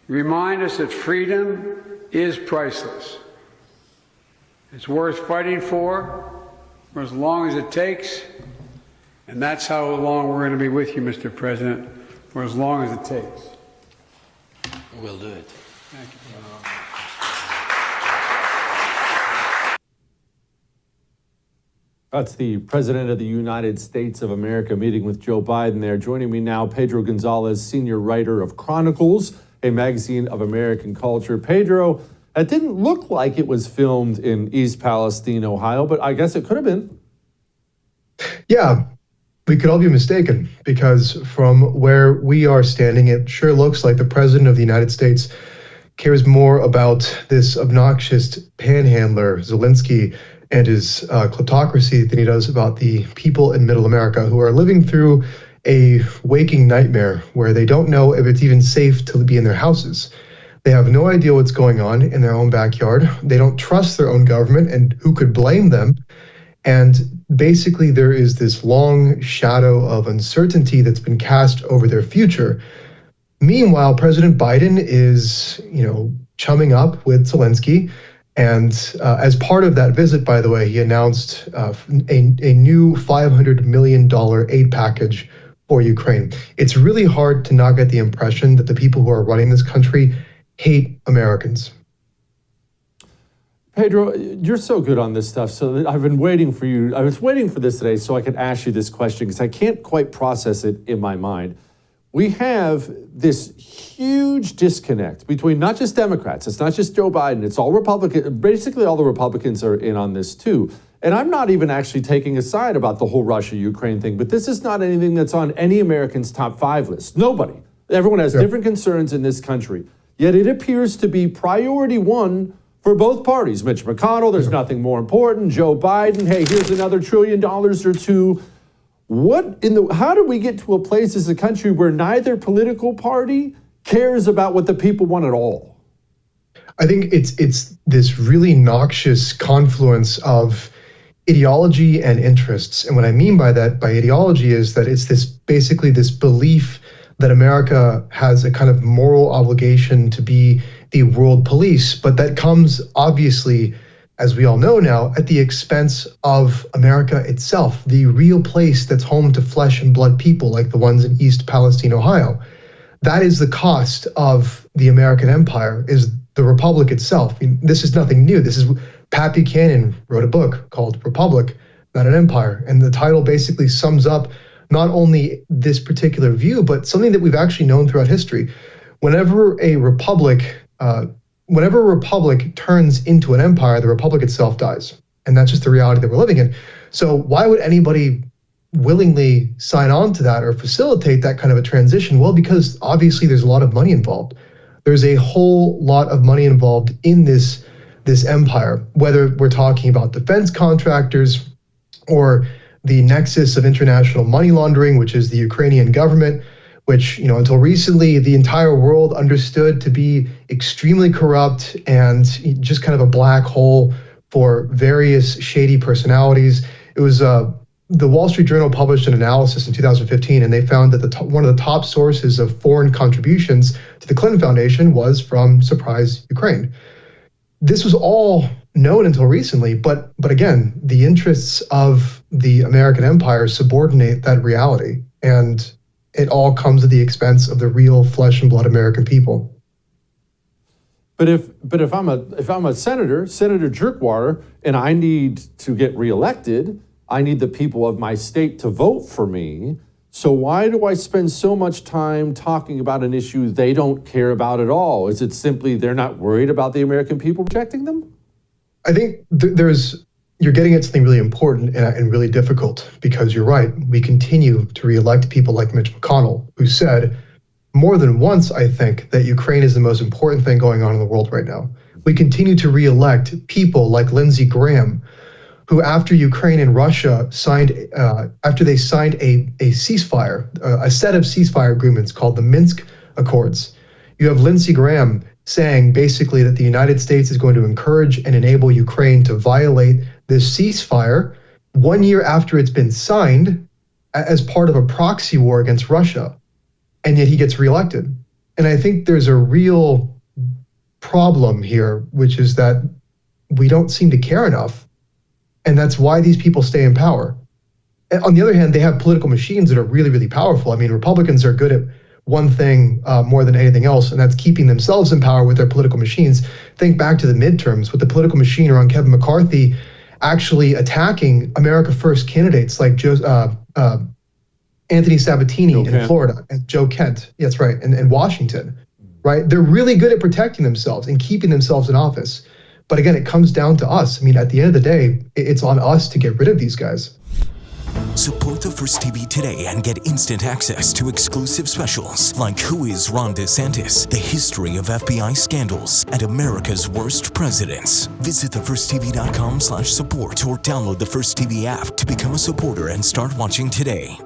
remind us that freedom is priceless. It's worth fighting for as long as it takes, and that's how long we're going to be with you, Mr. President, for as long as it takes. We'll do it. Thank you. That's the President of the United States of America meeting with Joe Biden there. Joining me now, Pedro Gonzalez, senior writer of Chronicles, a magazine of American culture. Pedro, it didn't look like it was filmed in East Palestine, Ohio, but I guess it could have been. Yeah, we could all be mistaken, because from where we are standing, it sure looks like the President of the United States cares more about this obnoxious panhandler, Zelensky, and his kleptocracy than he does about the people in Middle America who are living through a waking nightmare where they don't know if it's even safe to be in their houses. They have no idea what's going on in their own backyard. They don't trust their own government, and who could blame them? And basically there is this long shadow of uncertainty that's been cast over their future. Meanwhile, President Biden is, chumming up with Zelensky. And as part of that visit, by the way, he announced a new $500 million aid package for Ukraine. It's really hard to not get the impression that the people who are running this country hate Americans. Pedro, you're so good on this stuff. So I've been waiting for you. I was waiting for this today so I could ask you this question because I can't quite process it in my mind. We have this huge disconnect between not just Democrats, it's not just Joe Biden, it's all Republicans. Basically, all the Republicans are in on this too. And I'm not even actually taking a side about the whole Russia-Ukraine thing, but this is not anything that's on any American's top 5 list. Nobody. Everyone has different concerns in this country. Yet it appears to be priority one for both parties. Mitch McConnell, there's nothing more important. Joe Biden, hey, here's another $1 trillion or two. How do we get to a place as a country where neither political party cares about what the people want at all? I think it's this really noxious confluence of ideology and interests. And what I mean by that, by ideology, is that it's basically this belief that America has a kind of moral obligation to be the world police, but that comes obviously, as we all know now, at the expense of America itself, the real place that's home to flesh and blood people like the ones in East Palestine, Ohio. That is the cost of the American empire, is the republic itself. I mean, this is nothing new. Pat Buchanan wrote a book called Republic, Not an Empire. And the title basically sums up not only this particular view, but something that we've actually known throughout history. Whenever a republic turns into an empire, the republic itself dies. And that's just the reality that we're living in. So why would anybody willingly sign on to that or facilitate that kind of a transition? Well, because obviously there's a lot of money involved. There's a whole lot of money involved in this empire, whether we're talking about defense contractors or the nexus of international money laundering, which is the Ukrainian government, which, until recently, the entire world understood to be extremely corrupt and just kind of a black hole for various shady personalities. It was the Wall Street Journal published an analysis in 2015, and they found that one of the top sources of foreign contributions to the Clinton Foundation was from, surprise, Ukraine. This was all known until recently, but again, the interests of the American empire subordinate that reality, and it all comes at the expense of the real flesh and blood American people. But if I'm a Senator Jerkwater, and I need to get reelected, I need the people of my state to vote for me. So why do I spend so much time talking about an issue they don't care about at all? Is it simply they're not worried about the American people rejecting them? I think you're getting at something really important and really difficult, because you're right. We continue to reelect people like Mitch McConnell, who said more than once, I think, that Ukraine is the most important thing going on in the world right now. We continue to reelect people like Lindsey Graham, who after Ukraine and Russia signed a ceasefire, a set of ceasefire agreements called the Minsk Accords. You have Lindsey Graham saying basically that the United States is going to encourage and enable Ukraine to violate this ceasefire 1 year after it's been signed as part of a proxy war against Russia. And yet he gets reelected. And I think there's a real problem here, which is that we don't seem to care enough. And that's why these people stay in power. And on the other hand, they have political machines that are really, really powerful. I mean, Republicans are good at one thing more than anything else, and that's keeping themselves in power with their political machines. Think back to the midterms with the political machine around Kevin McCarthy actually attacking America First candidates like Anthony Sabatini in Florida and Joe Kent. That's right, and Washington, right? They're really good at protecting themselves and keeping themselves in office. But again, it comes down to us. I mean, at the end of the day, it's on us to get rid of these guys. Support the First TV today and get instant access to exclusive specials like Who is Ron DeSantis, the history of FBI scandals, and America's worst presidents. Visit thefirsttv.com/support or download the First TV app to become a supporter and start watching today.